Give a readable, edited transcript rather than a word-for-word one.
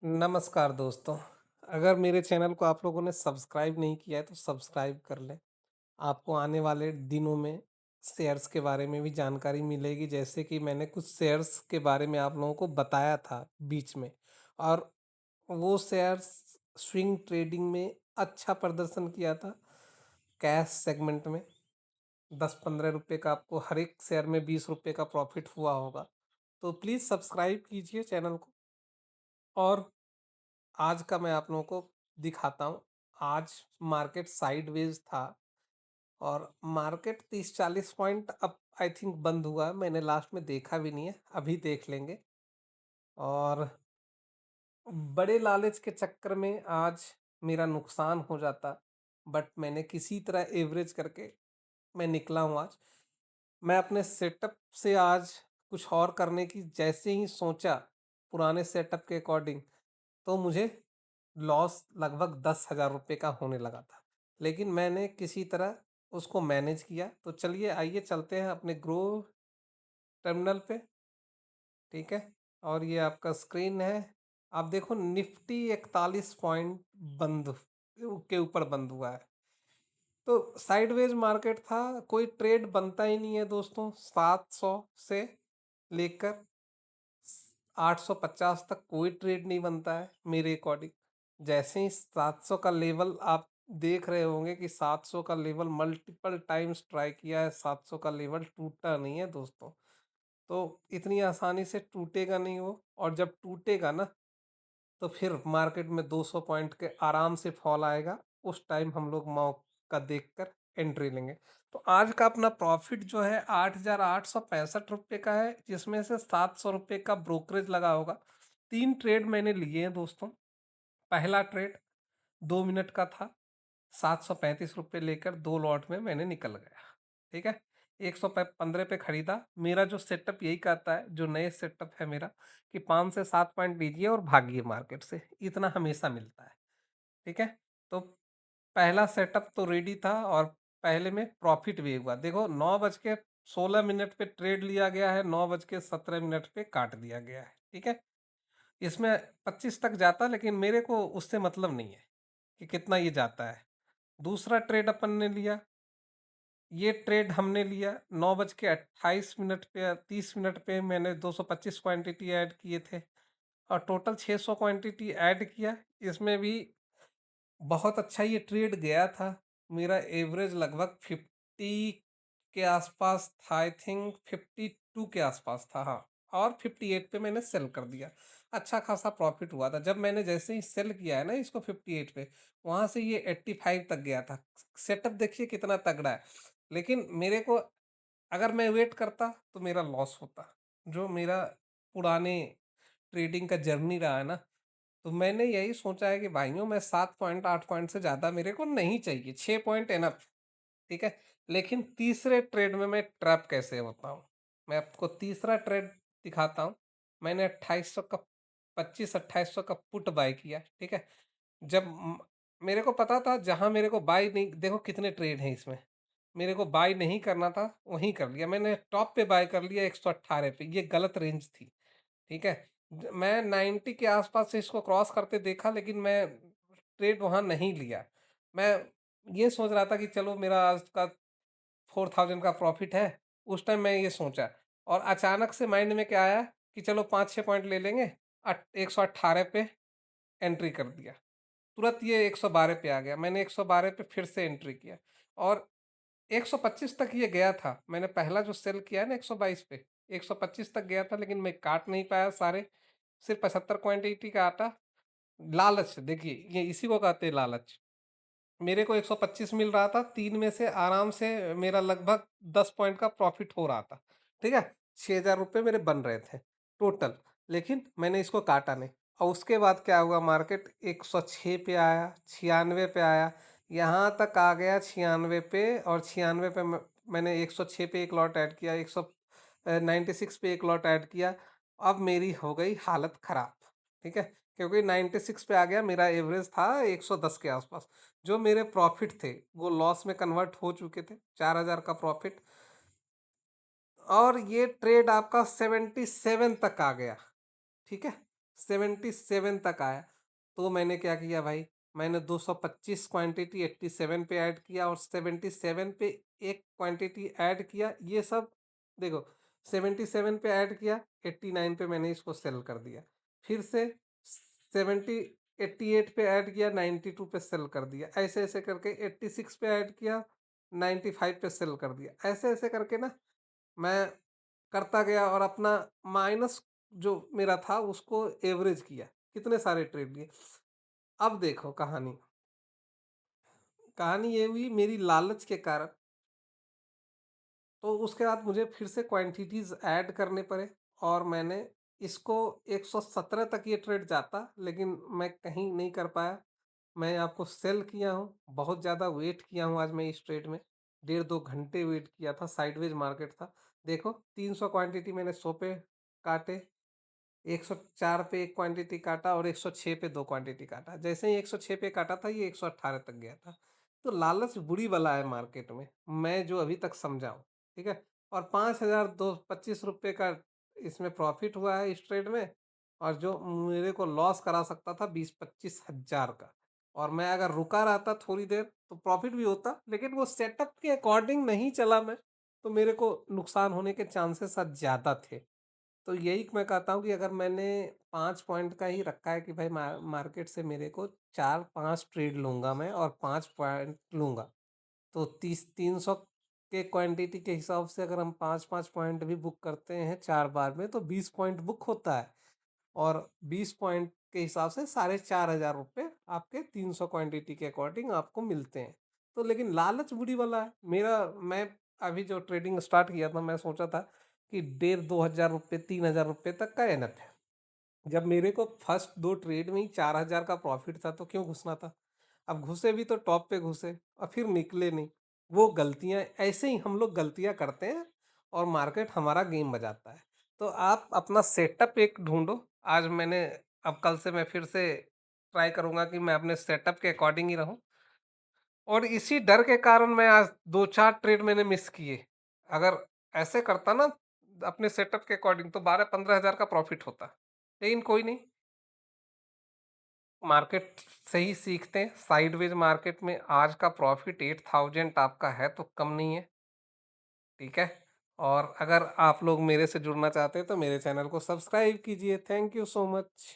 नमस्कार दोस्तों। अगर मेरे चैनल को आप लोगों ने सब्सक्राइब नहीं किया है तो सब्सक्राइब कर लें। आपको आने वाले दिनों में शेयर्स के बारे में भी जानकारी मिलेगी, जैसे कि मैंने कुछ शेयर्स के बारे में आप लोगों को बताया था बीच में। और वो शेयर्स स्विंग ट्रेडिंग में अच्छा प्रदर्शन किया था। कैश सेगमेंट में 10-15 रुपए का आपको हर एक शेयर में 20 रुपए का प्रॉफिट हुआ होगा। तो प्लीज़ सब्सक्राइब कीजिए चैनल को। और आज का मैं आप लोगों को दिखाता हूँ। आज मार्केट साइडवेज था और मार्केट 30-40 पॉइंट अब आई थिंक बंद हुआ है। मैंने लास्ट में देखा भी नहीं है, अभी देख लेंगे। और बड़े लालच के चक्कर में आज मेरा नुकसान हो जाता, बट मैंने किसी तरह एवरेज करके मैं निकला हूँ आज। मैं अपने सेटअप से आज कुछ और करने की जैसे ही सोचा पुराने सेटअप के अकॉर्डिंग, तो मुझे लॉस लगभग 10,000 रुपये का होने लगा था। लेकिन मैंने किसी तरह उसको मैनेज किया। तो चलिए आइए चलते हैं अपने ग्रो टर्मिनल पे। ठीक है, और ये आपका स्क्रीन है। आप देखो निफ्टी 41 पॉइंट बंद के ऊपर बंद हुआ है। तो साइडवेज मार्केट था, कोई ट्रेड बनता ही नहीं है दोस्तों। 700 से लेकर 850 तक कोई ट्रेड नहीं बनता है मेरे अकॉर्डिंग। जैसे ही 700 का लेवल आप देख रहे होंगे कि 700 का लेवल मल्टीपल टाइम्स ट्राई किया है, 700 का लेवल टूटा नहीं है दोस्तों। तो इतनी आसानी से टूटेगा नहीं वो, और जब टूटेगा ना तो फिर मार्केट में 200 पॉइंट के आराम से फॉल आएगा। उस टाइम हम लोग मौका देखकर एंट्री लेंगे। तो आज का अपना प्रॉफिट जो है 8,865 रुपये का है, जिसमें से 700 रुपये का ब्रोकरेज लगा होगा। 3 ट्रेड मैंने लिए हैं दोस्तों। पहला ट्रेड 2 मिनट का था, 735 रुपये लेकर 2 लॉट में मैंने निकल गया। ठीक है, 115 पे खरीदा। मेरा जो सेटअप यही कहता है, जो नए सेटअप है मेरा, कि 5 से 7 पॉइंट लीजिए और भागिए मार्केट से, इतना हमेशा मिलता है। ठीक है, तो पहला सेटअप तो रेडी था और पहले में प्रॉफिट भी हुआ। देखो 9:16 पे ट्रेड लिया गया है, 9:17 पे काट दिया गया है। ठीक है, इसमें 25 तक जाता, लेकिन मेरे को उससे मतलब नहीं है कि कितना ये जाता है। दूसरा ट्रेड अपन ने लिया, ये ट्रेड हमने लिया 9:28 पे, 30 मिनट पे मैंने 225 क्वांटिटी ऐड किए थे और टोटल 600 क्वांटिटी ऐड किया। इसमें भी बहुत अच्छा ये ट्रेड गया था। मेरा एवरेज लगभग 50 के आसपास था, आई थिंक 52 के आसपास था, हाँ। और 58 पे मैंने सेल कर दिया। अच्छा खासा प्रॉफिट हुआ था। जब मैंने जैसे ही सेल किया है ना इसको 58 पे, वहाँ से ये 85 तक गया था। सेटअप देखिए कितना तगड़ा है। लेकिन मेरे को, अगर मैं वेट करता तो मेरा लॉस होता। जो मेरा पुराने ट्रेडिंग का जर्नी रहा है ना, तो मैंने यही सोचा है कि भाइयों मैं 7 पॉइंट 8 पॉइंट से ज़्यादा मेरे को नहीं चाहिए, 6 पॉइंट एनफ। ठीक है, लेकिन तीसरे ट्रेड में मैं ट्रैप कैसे होता हूँ, मैं आपको तीसरा ट्रेड दिखाता हूँ। मैंने 2800 का 25-2800 का पुट बाय किया। ठीक है, जब मेरे को पता था जहां मेरे को बाय नहीं, देखो कितने ट्रेड हैं इसमें, मेरे को बाय नहीं करना था वहीं कर लिया मैंने। टॉप पे बाय कर लिया 118 पे, ये गलत रेंज थी। ठीक है, मैं 90 के आसपास से इसको क्रॉस करते देखा, लेकिन मैं ट्रेड वहां नहीं लिया। मैं ये सोच रहा था कि चलो मेरा आज का 4000 का प्रॉफिट है। उस टाइम मैं ये सोचा, और अचानक से माइंड में क्या आया कि चलो 5-6 पॉइंट ले लेंगे। 118 पे एंट्री कर दिया। तुरंत ये 112 पे आ गया, मैंने 112 पे फिर से एंट्री किया और 125 तक ये गया था। मैंने पहला जो सेल किया है ना 122 पे, 125 तक गया था, लेकिन मैं काट नहीं पाया सारे। सिर्फ 75 क्वांटिटी का आटा। लालच देखिए, ये इसी को कहते हैं लालच। मेरे को 125 मिल रहा था, 3 में से आराम से मेरा लगभग 10 पॉइंट का प्रॉफिट हो रहा था। ठीक है, 6,000 रुपये मेरे बन रहे थे टोटल, लेकिन मैंने इसको काटा नहीं। और उसके बाद क्या हुआ, मार्केट 106 पे आया, 96 पे आया, यहाँ तक आ गया 96 पे। और 96 पे मैंने 106 पे एक लॉट ऐड किया, 196 पे एक लॉट ऐड किया। अब मेरी हो गई हालत ख़राब। ठीक है, क्योंकि 96 पे आ गया, मेरा एवरेज था 110 के आसपास। जो मेरे प्रॉफिट थे वो लॉस में कन्वर्ट हो चुके थे, 4,000 का प्रॉफिट। और ये ट्रेड आपका 77 तक आ गया। ठीक है, 77 तक आया। तो मैंने क्या किया भाई, मैंने 225 क्वांटिटी 87 पे ऐड किया और 77 पे एक क्वांटिटी ऐड किया। ये सब देखो, 77 पे ऐड किया, 89 पे मैंने इसको सेल कर दिया। फिर से 70 88 पे ऐड किया, 92 पे सेल कर दिया। ऐसे ऐसे करके 86 पे ऐड किया, 95 पे सेल कर दिया। ऐसे ऐसे करके ना मैं करता गया और अपना माइनस जो मेरा था उसको एवरेज किया। कितने सारे ट्रेड लिए। अब देखो कहानी, कहानी ये हुई मेरी लालच के कारण। तो उसके बाद मुझे फिर से क्वांटिटीज ऐड करने पड़े और मैंने इसको 117 तक ये ट्रेड जाता, लेकिन मैं कहीं नहीं कर पाया। मैं आपको सेल किया हूँ, बहुत ज़्यादा वेट किया हूँ आज मैं इस ट्रेड में। 1.5-2 घंटे वेट किया था, साइडवेज मार्केट था। देखो 300 क्वांटिटी मैंने 100 पे काटे, 104 पे एक क्वांटिटी काटा और 106 पे दो क्वांटिटी काटा। जैसे ही 106 पे काटा था ये 118 तक गया था। तो लालच बुरी बला है मार्केट में, मैं जो अभी तक समझा हूँ। ठीक है। और 5,225 रुपये का इसमें प्रॉफिट हुआ है इस ट्रेड में। और जो मेरे को लॉस करा सकता था 20-25 हजार का। और मैं अगर रुका रहता थोड़ी देर तो प्रॉफिट भी होता, लेकिन वो सेटअप के अकॉर्डिंग नहीं चला मैं, तो मेरे को नुकसान होने के चांसेस आज ज़्यादा थे। तो यही मैं कहता हूँ कि अगर मैंने 5 पॉइंट का ही रखा है कि भाई मार्केट से मेरे को 4-5 ट्रेड लूँगा मैं और 5 पॉइंट लूँगा, तो 300 के क्वांटिटी के हिसाब से अगर हम 5-5 पॉइंट भी बुक करते हैं 4 बार में तो 20 पॉइंट बुक होता है। और 20 पॉइंट के हिसाब से 4,500 रुपये आपके 300 क्वांटिटी के अकॉर्डिंग आपको मिलते हैं। तो लेकिन लालच बुरी वाला है मेरा। मैं अभी जो ट्रेडिंग स्टार्ट किया था मैं सोचा था कि 1,500-2,000 रुपये 3,000 रुपये तक का एनफ है। जब मेरे को फर्स्ट 2 ट्रेड में ही 4,000 का प्रॉफिट था तो क्यों घुसना था। अब घुसे भी तो टॉप पे घुसे और फिर निकले नहीं। वो गलतियां, ऐसे ही हम लोग गलतियां करते हैं और मार्केट हमारा गेम बजाता है। तो आप अपना सेटअप एक ढूंढो। आज मैंने, अब कल से मैं फिर से ट्राई करूंगा कि मैं अपने सेटअप के अकॉर्डिंग ही रहूं। और इसी डर के कारण मैं आज 2-4 ट्रेड मैंने मिस किए। अगर ऐसे करता ना अपने सेटअप के अकॉर्डिंग तो 12-15 हजार का प्रॉफिट होता। लेकिन कोई नहीं, मार्केट से ही सीखते हैं। साइडवेज मार्केट में आज का प्रॉफिट 8,000 आपका है तो कम नहीं है। ठीक है। और अगर आप लोग मेरे से जुड़ना चाहते हैं तो मेरे चैनल को सब्सक्राइब कीजिए। Thank you so much.